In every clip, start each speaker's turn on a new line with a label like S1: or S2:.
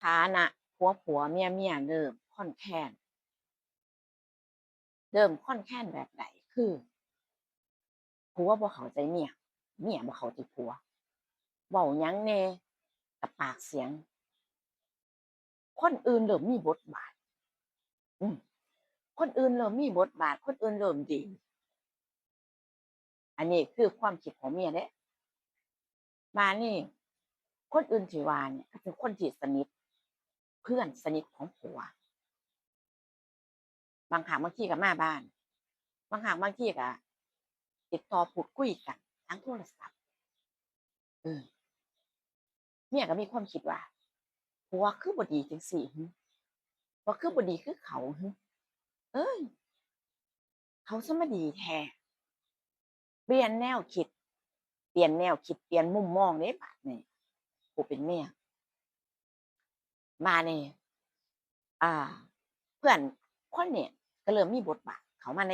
S1: ฐานะผัวเมียเริ่มค่อนแค้นแบบใดคือผัวบ่เข้าใจเมียบ่เข้าใจผัวเว้าหยังแหน่ก็ปากเสียงคนอื่นเริ่มมีบทบาทอืมคนอื่นเริ่มมีบทบาทคนอื่นเริ่มดีอันนี้คือความคิดของเมียเด้มานี่คนอื่นที่ว่าเนี่ยก็เป็นคนที่สนิทเพื่อนสนิทของผัวบางครั้งบางทีก็มาบ้านบางครั้งบางทีก็ติดต่อพูดคุยกันทางโทรศัพท์เออเมียก็มีความคิดว่าผัวคือบ่ดีจังซี้หือผัวคือบ่ดีคือเขาหือเอ้ยเขาคือมาดีแท้เปลี่ยนแนวคิดเปลี่ยนมุมมองเด้บัดนี้ผู้เป็นเมียมานี่อ่าเพื่อนคนนี้ก็เริ่มมีบทบาทเข้ามาใ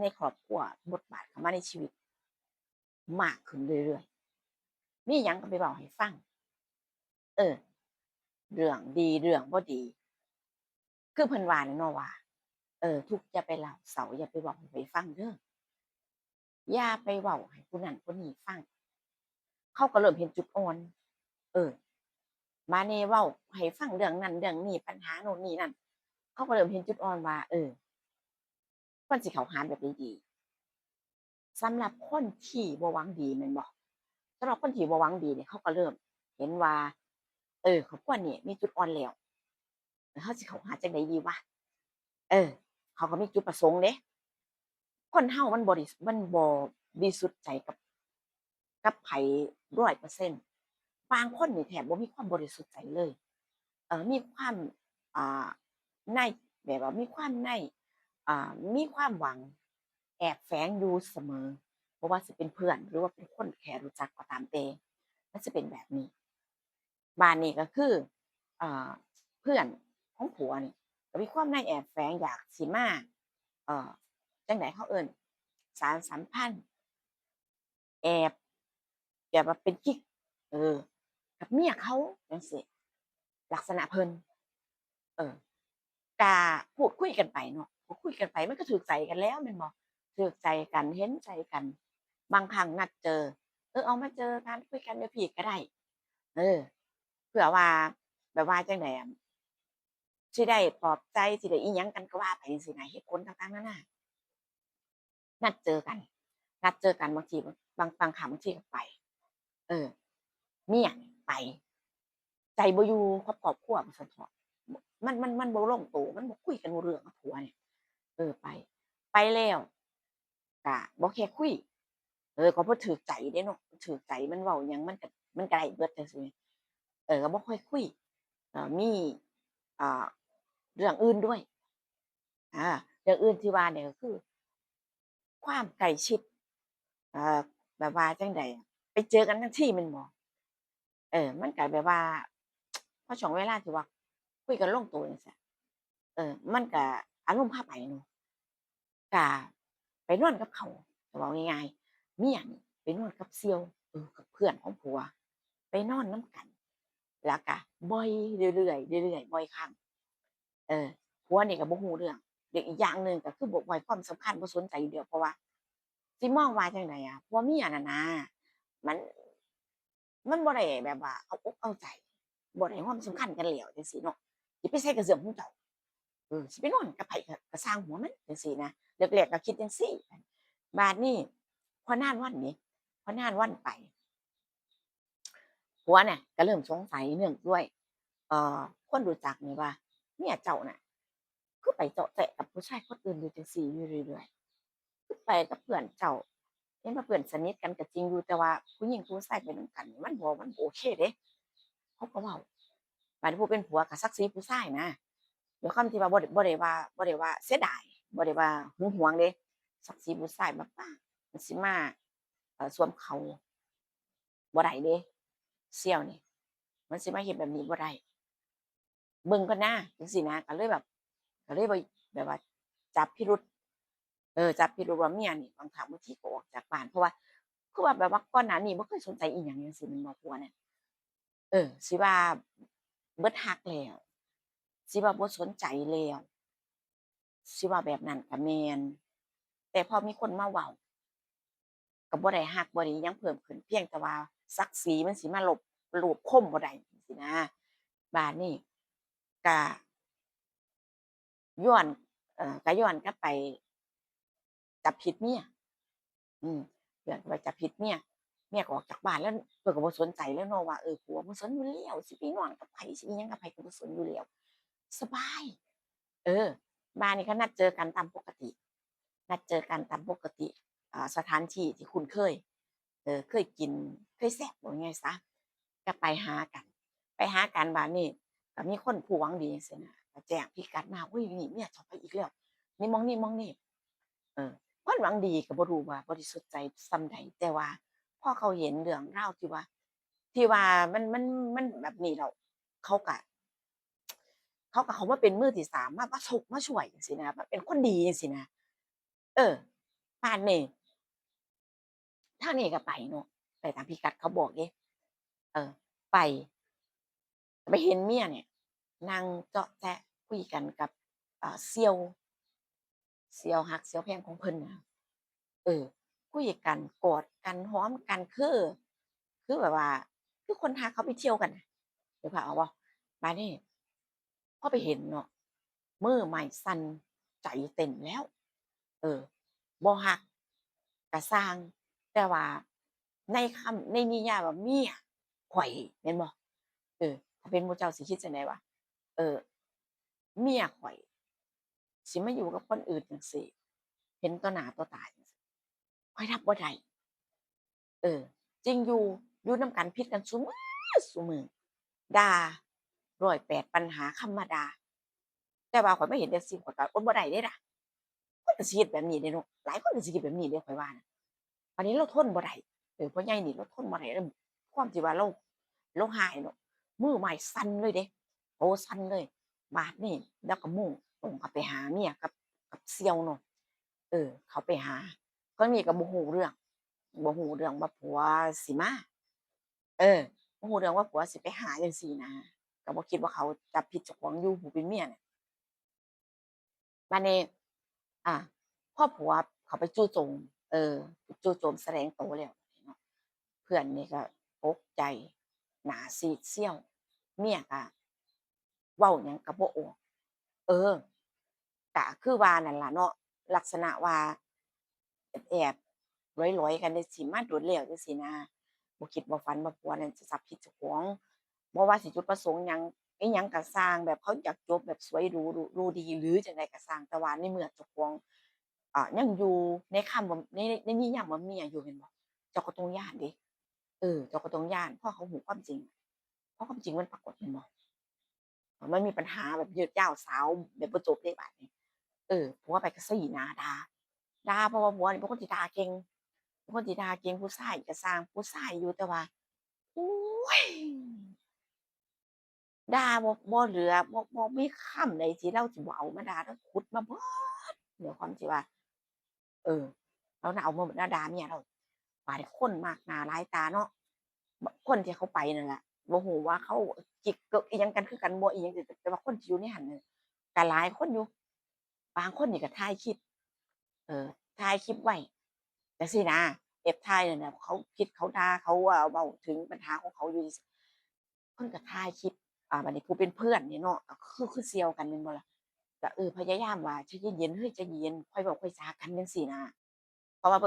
S1: นครอบครัวบทบาทเข้ามาในชีวิตมากขึ้นเรื่อยๆมีหยังก็ไปเว้าให้ฟังเออเรื่องดีเรื่องบ่ดีคือเพิ่นว่าแหละเนาะว่าทุกข์อย่าไปเล่าเศร้าอย่าไปเว้าให้ไผฟังเด้ออย่าไปเว้าให้ผู้นั้นผู้นี้ฟังเขาก็เริ่มเห็นจุดอ่อนเออ มานี่เว้าให้ฟังเรื่องนั้นเรื่องนี้ปัญหาโน่นนี่นั่นเขาก็เริ่มเห็นจุดอ่อนว่าควรสิเข้าหาแบบดีๆสำหรับคนที่บ่หวังดีแม่นบ่สำหรับคนที่บ่หวังดีเนี่ยเขาก็เริ่มเห็นว่าครอบครัวนี้มีจุดอ่อนแล้วแล้วเราสิเข้าหาจั่งใดดีวะเออเขาก็มีจุดประสงค์เด้คนเฮามันบ่บริสุทธิ์ใจกับไผ100%บางคนนี่แทบบ่มีความบริสุทธิ์ใจเลยมีความอ่าในแบบว่ามีความในมีความหวังแอบแฝงอยู่เสมอบ่ว่าสิเป็นเพื่อนหรือว่าเป็นคนแค่รู้จักก็ตามแต่มันสิเป็นแบบนี้บ้านนี้ก็คืออ่าเพื่อนของผัวนี่ก็มีความในแอบแฝงอยากสิมาเอ่อจั่งใดเขาเอิ้นสานสัมพันธ์แอบแบบว่าเป็นกิ๊กเออกับเมียเขาจังซี้ลักษณะเพิ่นเออ ก็พูดคุยกันไปเนาะพูดคุยกันไปมันก็ถูกใจกันแล้วแม่นบ่ถูกใจกันเห็นใจกันบางครั้งนัดเจอเอามาเจอกันคุยกันอยู่พี่ก็ได้เออเผื่อว่าแบบว่าจั่งใดอะสิได้ปลอบใจสิได้อิหยังกันก็ว่าไปจังซี้นะเหตุผลต่างๆนานานัดเจอกันนัดเจอกันบางทีบางครั้งบางทีก็ไปเออเมียนี่ไปใจบ่อยู่กับครอบครัวว่าซั่นเถาะมันบ่ลงตัวมันบ่คุยกันรู้เรื่องกับผัวเนี่ย ไปแล้วก็บ่แค่คุยก็บ่ถูกใจเด้เนาะถูกใจมันเว้าหยังมันก็ได้เบิดจังซี้ก็บ่ค่อยคุยมีอ่าเรื่องอื่นด้วยอาเรื่องอื่นที่ว่าเนี่ยก็คือความใกล้ชิดอ่าแบบว่าจั่งใดอะไปเจอกันทั้งทีแม่นบ่มันก็แบบว่าพอช่วงเวลาที่ว่าคุยกันลงตัวจังซี้มันก็อารมณ์พาไปเนาะ ก็ไปนอนกับเขาจะเว้าง่ายๆเมียนี่ไปนอนกับเสี่ยวกับเพื่อนของผัวไปนอนนำกันแล้วก็บ่อยเรื่อยๆเรื่อยๆบ่อยครั้งเออผัวนี่ก็บ่รู้เรื่องแล้วอีกอย่างหนึ่งก็คือบ่ให้ความสำคัญบ่สนใจอยู่แล้วเพราะว่าสิมองว่าจั่งใดอะผัวเมียนั่นน่ะมันมันบ่ได้แบบว่าเอาอกเอาใจบ่ได้ให้ความสำคัญกันแล้วจังซี้เนาะสิไปใส่กระเสื่อมของเจ้า สิไปนอนกับไผก็สร้างหัวมันจังซี้นะแรกๆก็คิดจังซี้บัดนี้พอนานวันนี้พอนานวันไปผัวน่ะก็เริ่มสงสัยเนื่องด้วยเอ่อคนรู้จักนี่ว่าเมียเจ้าน่ะคือไปเจาะแจ๊ะกับผู้ชายคนอื่นอยู่จังซี้อยู่เรื่อยๆคือไปกับเพื่อนเจ้าเห็นว่าเพื่อนสนิทกันก็จริงอยู่แต่ว่าผู้หญิงผู้ชายไปนำกันนี่มันบ่โอเคเดะเขาก็เว้าบัดนี้ผู้เป็นผัวก็ศักดิ์ศรีผู้ชายนะ ด้วยความที่ว่าบ่ได้ว่าเสียดายบ่ได้ว่าหึงหวงเดะศักดิ์ศรีผู้ชายแบบว่ามันสิมาสวมเขาบ่ได้เดะเสี่ยวนี่มันสิมาเฮ็ดแบบนี้บ่ได้เบิ่งก่อนนะจังซี้นะก็เลยบ่แบบว่าจับพิรุธจับพิรุธว่าเมียนี่บางครั้งบางทีก็ออกจากบ้านเพราะว่าคือว่าแบบว่าก่อนหน้านี้บ่เคยสนใจอิหยังจังซี้แม่นบ่ผัวเนี่ยสิว่า เบิดฮักแล้วสิว่าบ่สนใจแล้วสิว่าแบบนั้นก็แม่นแต่พอมีคนมาเว้าก็บ่ได้ฮักบ่ได้หยังเพิ่มขึ้นเพียงแต่ว่าศักดิ์ศรีมันสิมารูปคมบ่ได้จังซี้นะบัดนี้ก็ย้อนก็ย้อนกลับไปจับผิดเมียอืมย้อนกลับไปจับผิดเมียเมียก็ออกจากบ้านแล้วเพิ่นก็บ่สนใจแล้วเนาะว่าผัวบ่สนอยู่แล้วสิไปนอนกับไผสิอิหยังกับไผก็บ่สนอยู่แล้วสบายเออบ้านนี้ก็นัดเจอกันตามปกตินัดเจอกันตามปกติสถานที่ที่คุ้นเคยเคยกินเคยแซ่บว่าง่ายๆซะก็ไปหากันไปหากันบัดนี้ก็มีคนผู้หวังดีจังซี้นะก็แจ้งพิกัดมาอุ๊ยนี่เมียเจ้าไปอีกแล้วนี่หม้องนี้เออคนหวังดีก็บ่รู้ว่าบริสุทธิ์ใจส่ำใดแต่ว่าพอเขาเห็นเรื่องราวที่ว่ามันแบบนี้แล้วเขาก็เขามาเป็นมือที่สามมาช่วยจังซี้นะมาเป็นคนดีจังซี้นะเออปานนี้ ทางนี้ก็ไปเนาะไปตามพิกัดเขาบอกเดะเออไปไปเห็นเมียเนี่ยนั่งเจาะแจ๊ะคุยกันกับเสี่ยวฮักเสี่ยวแพงของเพิ่นน่ะเออคุยกันกอดกันหอมกันคือแบบว่าคือคนฮักเขาไปเที่ยวกันน่ะนึกภาพออกบ่บัดนี้พอไปเห็นเนาะมือไม้สั่นใจเต้นแล้วเออบ่ฮักก็สร้างแต่ว่าในนิยามว่าเมียข้อยแม่นบ่ถ้าเป็นหมู่เจ้าสิคิดจั่งใดวะเออเมียข้อยสิมาอยู่กับคนอื่นจั่งซี้เห็นต่อหน้าต่อตาจังซี้ข้อยรับบ่ได้เออจริงอยู่นำกันผิดกันซุมื้อด่า108ปัญหาคำมาด่าแต่ว่าข้อยมาเห็นจั่งซี้ข้อยก็อดบ่ได้เดะล่ะคนก็สิเฮ็ดแบบนี้เดะเนาะหลายคนก็สิคิดแบบนี้เดะข้อยว่านะอันนี้เราทนบ่ได้พ่อใหญ่นี่เราทนบ่ได้แล้วความที่ว่าเราร้ายเนาะมือไม้สั่นเลยเดะโตสั่นเลยบาดนี้แล้วก็มุ่งตรงเข้าไปหาเมียกับเสี่ยวเนาะเข้าไปหาทางนี้ก็บ่ฮู้เรื่องว่าผัวสิมาเออบ่ฮู้เรื่องว่าผัวสิไปหาจั่งซี้นะก็บ่คิดว่าเขาจับผิดเจ้าของอยู่ผู้เป็นเมียน่ะบัดนี้อาพอผัวเขาไปจู่โจมเออจู่โจมแสดงโตวแล้วเนาะเพื่อนนี่ก็ตกใจหน้าซีดเซี่ยวเมียก็เว้าหยังก็บ่ออกเออก็คือว่านั่นล่ะเนาะลักษณะว่าแอบๆหลอยๆกันจั่งซี้มาโดนแล้วจังซี้นะบ่คิดบ่ฝันว่าผัวนั้นจะจับผิดเจ้าของบ่ว่าสิจุดประสงค์หยังอิหยังก็สร้างแบบเขาอยากจบแบบสวยหรูรู้ดีหรือจั่งใดก็สร้างแต่ว่าในเมื่อเจ้าของยังอยู่ในคำว่าในนิยามว่าเมียอยู่แม่นบ่เจ้าก็ต้องย้านเดะเจ้าก็ต้องย้านเพราะเขารู้ความจริงเพราะความจริงมันปรากฏแม่นบ่มันมีปัญหาแบบยืดยาวสาวแบบบ่จบเดะบัดนี้ผัวไปก็ซี้หน้าด่าเพราะว่าผัวนี่เป็นคนที่ด่าเก่งเป็นคนที่ด่าเก่งผู้ชายก็สร้างผู้ชายอยู่แต่ว่าโอ๊ยด่าบ่เหลือบ่มีคำใดที่เราสิบ่เอามาด่าเราขุดมาเบิดด้วยความที่ว่าเออเราน่ะเอามาด่าเมียเราบาดนี้คนมากหน้าหลายตาเนาะคนที่เขาไปนั่นล่ะบ่ฮู้ว่าเขากิ๊กเกิ๊กอิหยังกันคือกันบ่อิหยังแต่ว่าคนที่อยู่ในหั้นน่ะก็หลายคนอยู่บางคนนี่ก็ถ่ายคลิป เออถ่ายคลิปไว้จั่งซี้นะแอบถ่ายนั่นน่ะเขาคิดเขาด่าเขาเว้าถึงปัญหาของเขาอยู่เพิ่นก็ถ่ายคลิปบัดนี้ผู้เป็นเพื่อนนี่เนาะก็คือเสี่ยวกันแม่นบ่ล่ะก็พยายามว่าใจเย็นๆเฮ้ยใจเย็นค่อยเว้าค่อยจากันจังซี้นะเพราะว่าเ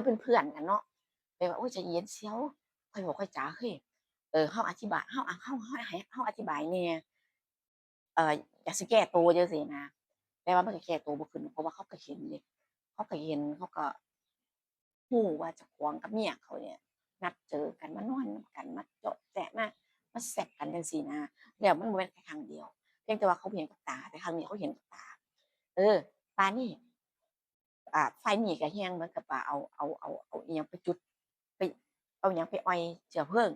S1: ป็นเพื่อนกันเนาะเลยว่าโอ๊ยใจเย็นเสี่ยวค่อยเว้าค่อยจาเฮ้ยเฮาอธิบายเฮาให้เฮาอธิบายแหน่อยากสิแก้ตัวจังซี้นะแต่ว่ามันก็แก้ตัวบ่ขึ้นเพราะว่าเขาก็เห็นเดะเขาก็เห็นเขาก็ รู้ว่าเจ้าของกับเมียเขาเนี่ยนัดเจอกันมานอนนำกันมาเจาะแจ๊ะมาแซ่บกันจังซี้นะแล้วมันบ่แม่นแค่ครั้งเดียวเพียงแต่ว่าเขาเห็นกับตาแต่ครั้งนี้เขาเห็นกับตาเออปานนี้ไฟนี่ก็แฮ่งเหมือนกับว่าเอาอิหยังไปจุดไปเอาหยังไปอ่อยเชื้อเพลิง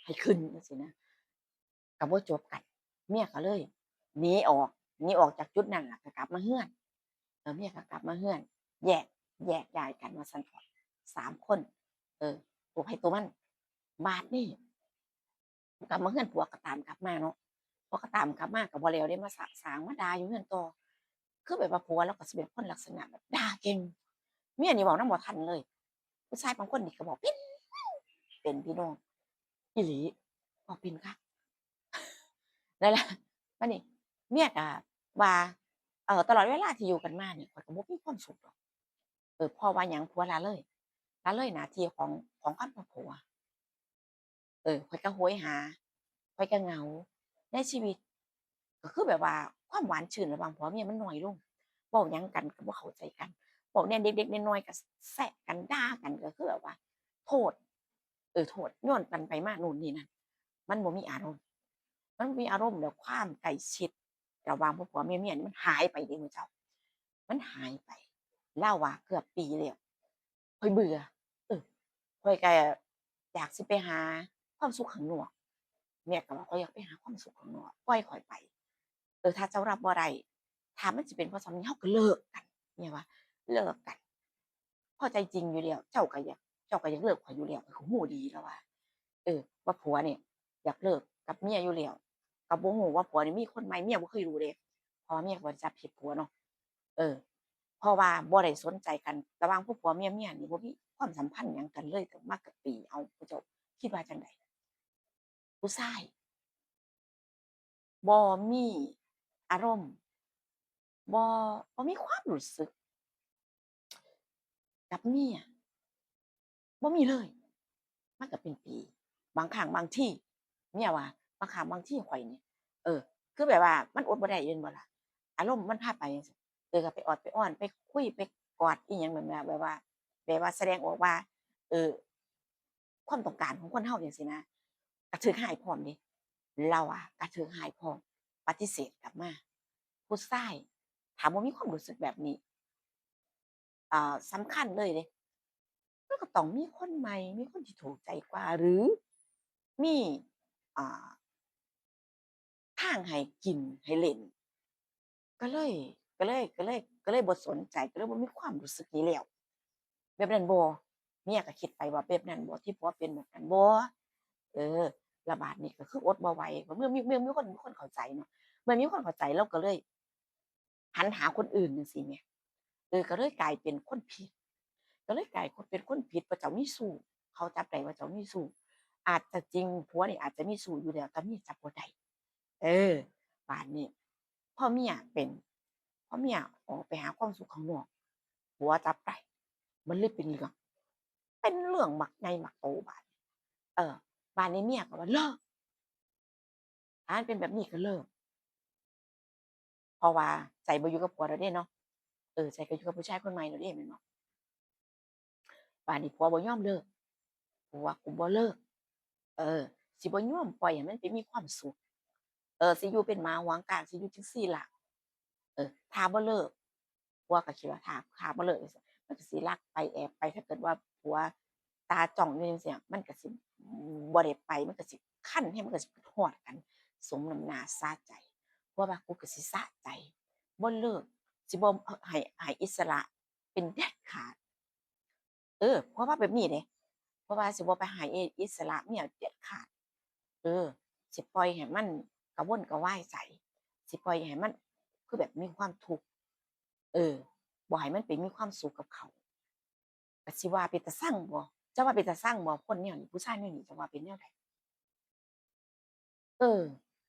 S1: ให้ขึ้นจังซี้นะก็บ่จบกันเมียก็เลยหนีออกหนีออกจากจุดนั้นล่ะก็กลับมาเรือนเมียก็กลับมาเรือนแยกแยกย้ายกันว่าซั้นเถาะ3คนเออตัวไผตัวมันบาดนี้กลับมาเรือนผัวก็ตามกลับมาเนาะ ผัวก็ตามกลับมาก็บ่แล้วเดะมาสะสางมาด่าอยู่เรือนต่อคือแบบว่าผัวเลาก็สิเป็นคนลักษณะแบบด่าเก่งเมียนี่เว้านำบ่ทันเลยผู้ชายบางคนนี่ก็เว้าเป็นพี่น้องอีหลีเว้าเป็นคักนั่นแหละบัดนี้เมียก็ว่าตลอดเวลาที่อยู่กันมานี่ข้อยก็บ่มีความสุขดอกเพราะว่าหยังผัวละเลยหน้าที่ของความเป็นผัว ข้อยก็โหยหาข้อยก็เหงาในชีวิตก็คือแบบว่าความหวานชื่นระหว่างผัวเมียมันน้อยลงเว้าหยังกันก็บ่เข้าใจกันเว้าแนวเด็กๆน้อยๆก็แซะกันด่ากันก็คือแบบว่าโทษโทษโยนกันไปมาโน่นนี่นั่นมันบ่มีอารมณ์มันบ่มีอารมณ์แล้วความใกล้ชิดระหว่างผัวๆเมียๆนี่มันหายไปเดะมื้อเจ้ามันหายไปเลาว่าเกือบปีแล้วข้อยเบื่อเออข้อยก็อยากสิไปหาความสุขข้างนอก แม่ก็ว่าข้อยอยากไปหาความสุขข้างนอกปล่อยข้อยไปถ้าเจ้ารับบ่ได้ถ้ามันสิเป็นเพราะส่ำนี้เราก็เลิกกันแม่ว่าเลิกกันเพราะใจจริงอยู่แล้วเจ้าก็อยากเลิกข้อยอยู่แล้วข้อยก็รู้ดีแล้วว่าผัวเนี่ยอยากเลิกกับเมียอยู่แล้วก็บ่รู้ว่าผัวนี่มีคนใหม่เมียบ่เคยรู้เดะเพราะว่าเมียก็บ่ได้จับผิดผัวเนาะเออเพราะว่าบ่ได้สนใจกันระหว่างผัวๆเมียๆนี่บ่มีความสัมพันธ์หยังกันเลยตั้งมากับปีเอ้าเจ้าคิดว่าจั่งใดผู้ชาย บ่มีอารมณ์บ่บ่มีความรู้สึกกับเมียบ่มีเลยมันก็เป็นปีบางครั้งบางทีเมียว่าบางครั้งบางทีข้อยนี่เออคือแบบว่ามันอดบ่ได้แม่นบ่ล่ะอารมณ์มันพาไปจังซี้ก็ไปออดไปอ้อนไปคุยไปกอดอิหยังแบบเนี้ยแบบว่าแสดงออกว่าเออความต้องการของคนเราจังซี้นะก็ถูกอ้ายพร้อมเดะเราอะก็ถูกอ้ายพร้อมปฏิเสธกลับมาผู้ชายถ้าบ่มีความรู้สึกแบบนี้ สำคัญเลยเดะมันก็ต้องมีคนใหม่มีคนที่ถูกใจกว่าหรือมีอ่าทางให้กินให้เล่นก็เลยก็เลยบ่สนใจก็เลยบ่มีความรู้สึกนี้แล้วแบบนั้นบ่เมียก็คิดไปว่าแบบนั้นบ่ที่ผัวเป็นแบบนั้นบ่เออแล้วบาดนี้ก็คืออดบ่ไหวเมื่อมีคนเข้าใจเนาะเมื่อมีคนเข้าใจเราก็เลยหันหาคนอื่นจังซี้แหมก็เลยกลายเป็นคนผิด ก็เลยกลายเป็นคนผิดว่าเจ้ามีชู้เขาจับได้ว่าเจ้ามีชู้อาจจะจริงผัวนี่อาจจะมีชู้อยู่แล้วแต่เมียจับบ่ได้เออบัดนี้พอเมียเป็นพอเมียออกไปหาความสุขข้างนอกผัวจับได้มันเลยเป็นเรื่องมักใหญ่มักโตบัดนี้เออบัดนี้เมียก็ว่าเลิกถ้ามันเป็นแบบนี้ก็เลิกเพราะว่าใจบ่อยู่กับผัวแล้วเดะเนาะใจก็อยู่กับผู้ชายคนใหม่แล้วเดะแม่นบ่บัดนี้ผัวบ่ยอมเลิกผัวกูบ่เลิก เออสิบ่ยอมปล่อยให้มันไปมีความสุขสิอยู่เป็นหมาหวงกลางสิอยู่จังซี้ล่ะถ้าบ่เลิกผัวก็คิดว่าถ้าบ่เลิกจั่งซี้มันก็สิลักไปแอบไปถ้าเกิดว่าผัวตาจ้องอยู่จังซี้มันก็สิบ่ได้ไปมันก็สิคันให้มันก็สิคิดฮอดกันสมน้ำหน้าสาใจผัวว่ากูก็สิสะใจบ่เลิกสิบ่ให้อิสระเป็นเด็ดขาดผัวว่าแบบนี้เดะเพราะว่าสิบ่ไปให้อิสระเมียเด็ดขาด เออสิปล่อยให้มันกระวนกระวายใจสิปล่อยให้มันคือแบบมีความทุกข์เออบ่ให้มันไปมีความสุขกับเขาก็สิว่าเป็นตาซังบ่เจ้าว่าเป็นตาซังบ่คนแนวนี้ผู้ชายแนวนี้เจ้าว่าเป็นแนวใดเออ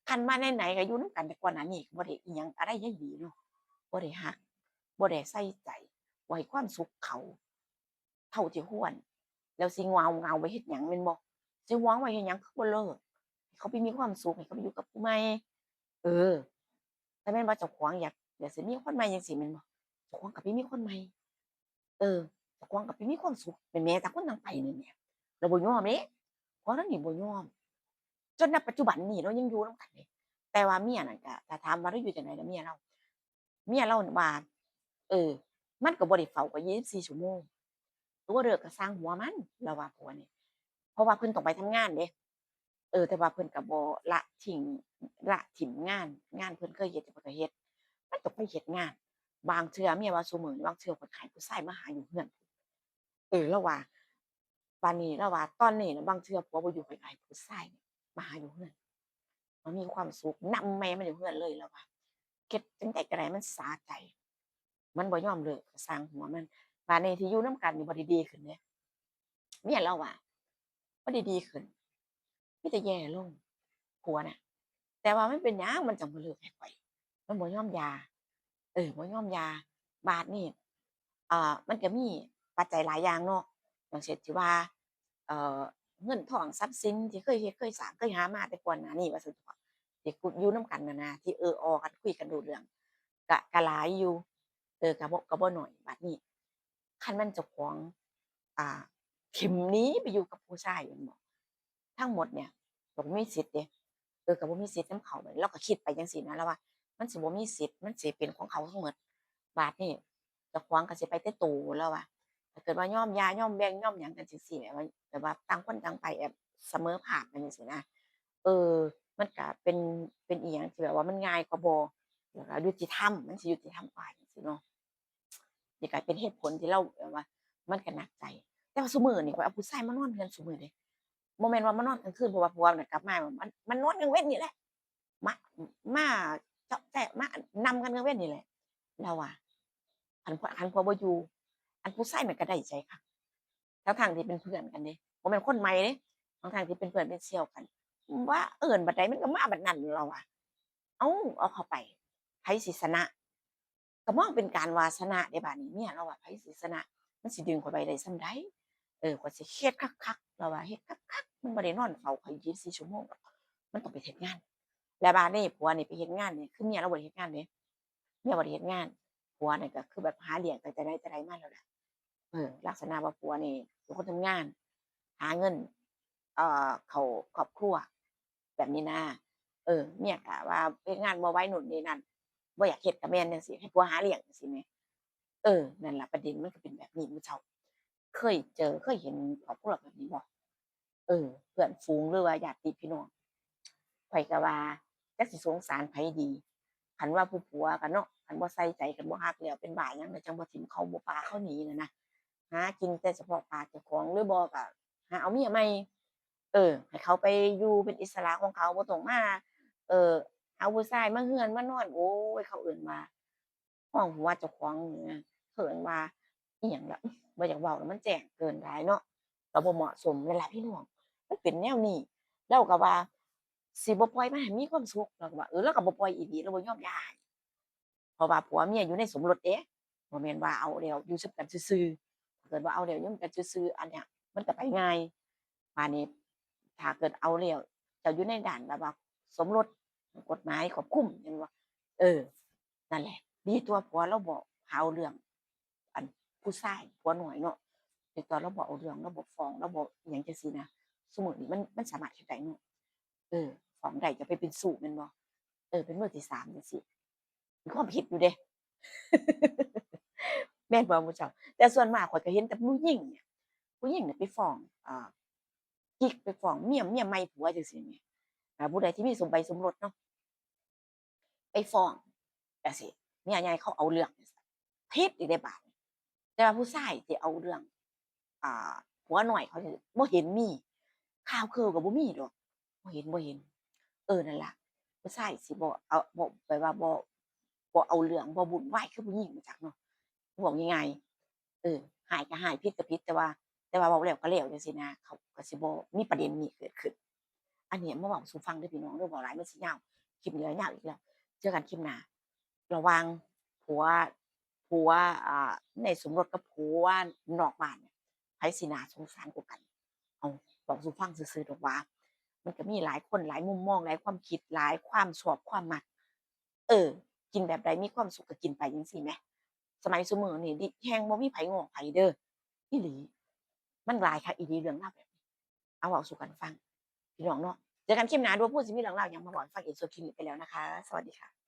S1: คันมาไหนๆก็อยู่นำกันแต่ก่อนหน้านี้ก็บ่ได้อิหยังอะไรใยดีเนาะบ่ได้รักบ่ได้ใส่ใจบ่ให้ความสุขเขาเท่าที่ควรแล้วสิเหงาไว้เฮ็ดหยังแม่นบ่สิหวงไว้เฮ็ดหยังคือบ่เลิกให้เขาไปมีความสุขให้เขาไปอยู่กับผู้ใหม่ เออแต่แม่นว่าเจ้าของอยากสิมีคนใหม่จังซี้แม่นบ่เจ้าของก็ไปมีคนใหม่เจ้าของก็ไปมีความสุขแม่นแหมต่างคนต่างไปนี่แหมเราบ่ยอมเดะผัวเรานี่บ่ยอมจนณปัจจุบันนี้เรายังอยู่นำกันเดะแต่ว่าเมียนั่นก็ถ้าถามว่าเราอยู่จั่งใดล่ะเมียเราว่าเออมันก็บ่ได้เฝ้าก็24ชั่วโมงตัวเลิกก็สร้างหัวมันเราว่าผัวนี่เพราะว่าเพิ่นต้องไปทำงานเดะแต่ว่าเพิ่นก็บ่ละถิ้มงานเพิ่นเคยเฮ็ดเพิ่นก็เฮ็ด มันต้องไปเฮ็ดงานบางเทื่อเมียว่าซุมื้อนี้บางเทื่อเพิ่นให้ผู้ชายมาหาอยู่เรือนเลาว่าบัดนี้เลาว่าตอนนี้น่ะบางเทื่อผัวบ่อยู่เพิ่นก็ให้ผู้ชายเนี่ยมาหาอยู่เรือน มันมีความสุขนำแม่มันอยู่เฮือนเลยแล้วว่าเฮ็ดจั่งใดก็ได้มันสาใจมันบ่ยอมเลิกก็สร้างหัวมันบัดนี้ที่อยู่นำกันนี่บ่ได้ดีขึ้นเดะเมียเราอะบ่ได้ดีขึ้นมีแต่แย่ลงผัวน่ะแต่ว่ามันเป็นหยังมันจั่งบ่เลิกให้ข้อยมันบ่ยอมหย่าบ่ยอมหย่าบาดนี้มันก็มีปัจจัยหลายอย่างเนาะอย่างเช่นที่ว่าเอ่อเงินทองทรัพย์สินที่เคยเฮ็ดเคยสร้างเคยหามาแต่ก่อนหน้านี้ว่าซั่นเถาะ ที่คุอยู่นำกันน่ะนะที่ออกันคุยกันรู้เรื่องก็หลายอยู่ก็บ่น้อยบัดนี้คันแม่นเจ้าของอ่าถิ้มหนีไปอยู่กับผู้ชายแม่นบ่ทั้งหมดเนี่ยก็บ่มีสิทธิ์เดะก็บ่มีสิทธิ์นำเขาบัดนี้เราก็คิดไปจังซี้นะเราว่ามันสิบ่มีสิทธิ์มันสิเป็นของเขาทั้งหมดบาดนี้เจ้าของก็สิไปแต่โตแล้วว่าถ้าเกิดว่ายอมหย่ายอมแบ่งยอมหยังกันจังซี้แบบว่าต่างคนต่างไปแบบเสมอภาคกันจังซี้นะ เออมันก็เป็นอิหยังที่แบบว่ามันง่ายกว่าบ่แล้วก็ยุติธรรมมันสิยุติธรรมกว่าจังซี้เนาะนี่ก็เป็นเหตุผลที่เราแบบว่ามันก็หนักใจแต่ว่าซุมื้อนี้ข้อยเอาผู้ชายมานอนเรือนซุมื้อเดะบ่แม่นว่ามานอนกลางคืนเพราะว่าผัวน่ะกลับมามันนอนกลางเว้นนี่แหละมามาเจาะแจ๊ะมานำกันกลางเว้นนี่แหละเราอะคันผัวบ่อยู่อันผู้ชายนั่นก็ได้ใจคักทั้งๆที่เป็นเพื่อนกันเดะบ่แม่นคนใหม่เดะทั้งๆที่เป็นเพื่อนเป็นเสี่ยวกัน ว่าเอิ้นบัดใดมันก็มาบัดนั้นแล้วอะอ้าวเอาเข้าไปไผสิชนะก็มองเป็นการว่าชนะเดะบัดนี้เมียเราว่าไผสิชนะมันสิดึงข้อยไปได้ส่ำใดข้อยสิเฮ็ดคักๆเราว่าเฮ็ดคักๆมันบ่ได้นอนเฝ้าข้อย24ชั่วโมงดอกมันต้องไปเฮ็ดงานแล้วบัดนี้ผัวนี่ไปเฮ็ดงานนี่คือเมียเราบ่ได้เฮ็ดงานเดะเมียบ่ได้เฮ็ดงานผัวนี่ก็คือแบบหาเลี้ยงตั้งแต่ไหนแต่ไรมาแล้วล่ะลักษณะว่าผัวนี่เป็นคนทำงานหาเงินเข้าครอบครัว แบบนี้นะเมียก็ว่าเฮ็ดงานบ่ไหวโน่นนี่นั่นบ่อยากเฮ็ดก็แม่นจั่งซี้ให้ผัวหาเลี้ยงจั่งซี้แหมนั่นล่ะประเด็นมันก็เป็นแบบนี้มื้อเช้าเคยเห็นครอบครัวแบบนี้บ่เพื่อนฝูงหรือว่าญาติพี่น้องข้อยก็ว่าจักสิสงสารไผดีคันว่าผู้ผัวก็เนาะคันบ่ใส่ใจกันบ่รักแล้วเป็นบ้าหยังแล้วจังบ่ถิ้มเขาบ่ปาเขาหนีนั่นนะหากินแต่เฉพาะปากเจ้าของหรือบ่ก็หาเอาเมียใหม่ ให้เขาไปอยู่เป็นอิสระของเขาบ่ต้องมาเอ่อเอาผู้ชายมาเรือนมานอนโอ๊ยเขาเอิ้นว่าห้องหัวเจ้าของนี่นะเขาเอิ้นว่าอิหยังล่ะบ่อยากเว้าแล้วมันแจ้งเกินหลายเนาะก็บ่เหมาะสมนั่นล่ะพี่น้องมันเป็นแนวนี้เราก็ว่าสิบ่ปล่อยมันให้มีความสุขเราก็ว่าเราก็บ่ปล่อยอีหลีเราบ่ยอมหย่าเพราะว่าผัวเมียอยู่ในสมรสเดะบ่แม่นว่าเอาแล้วอยู่ซึมกันซื่อๆถ้าเกิดว่าเอาแล้วอยู่กันซื่อๆอันเนี้ยมันก็ไปง่ายบัดนี้ ถ้าเกิดเอาแล้วเจ้าอยู่ในด้านแบบว่าสมรสกฎหมายครอบคลุมแม่นบ่เออนั่นแหละดีตั่วผัวเราบ่หาเอาเรื่องอันผู้ชายผัวน้อยเนาะดีตั่วเราบ่เอาเรื่องเราบ่ฟ้องเราบ่อิหยังจังซี้นะซุมื้อนี้มันสามารถเฮ็ดได้เนาะฟ้องได้ก็ไปเป็นชู้แม่นบ่เป็นมือที่สามจังซี้มีความผิดอยู่เดะแม่นบ่หมู่เจ้าแต่ส่วนมากข้อยก็เห็นแต่ผู้หญิงเนี่ยผู้หญิงเนี่ยไปฟ้องอ่า กิ๊กไปฟ้องเมียใหม่ผัวจังซี้แหมผู้ใดที่มีสมใบสมรสเนาะไปฟ้องจังซี้เมียใหญ่เขาเอาเรื่องจังซี้ผิดอีกเดะบาดนี้แต่ว่าผู้ชายที่เอาเรื่องอ่าผัวน้อยเขานี่บ่เห็นมีข่าวข่าวก็บ่มีดอกบ่เห็นนั่นล่ะผู้ชายสิบ่เอาบ่แบบว่าบ่เอาเรื่องบ่วุ่นวายคือผู้หญิงจักเนาะเว้าง่ายๆหายก็หายผิดก็ผิดแต่ว่าเว้าแล้วก็แล้วจังซี้นะเขาก็สิบ่มีประเด็นนี้เกิดขึ้น อันเนี้ยมาเว้าสู่ฟังเด้อพี่น้องเด้อเว้าหลายมันสิยาวคลิปนี้ก็ยาวอีกแล้วเจอกันคลิปหน้าระหว่างผัวผัวอ่าในสมรสกับผัวนอกบ้านเนี่ยไผสิน่าสงสารกว่ากันเอาเว้าสู่ฟังซื่อๆดอกหว่ามันก็มีหลายคนหลายมุมมองหลายความคิดหลายความชอบความมักเออกินแบบใดมีความสุขก็กินไปจังซี้แหมสมัยซุมื้อนี้ดิแฮ่งบ่มีไผง้อไผเด้ออีหลีมันหลายคักอีหลีเรื่องราวแบบนี้เอาเว้าสู่กันฟังพี่น้องเนาะ เจอกันคลิปหน้าดูว่าพูดสิมีเรื่องราวหยังมาบอกให้ฟังอีกส่วนคลิปนี้ไปแล้วนะคะ สวัสดีค่ะ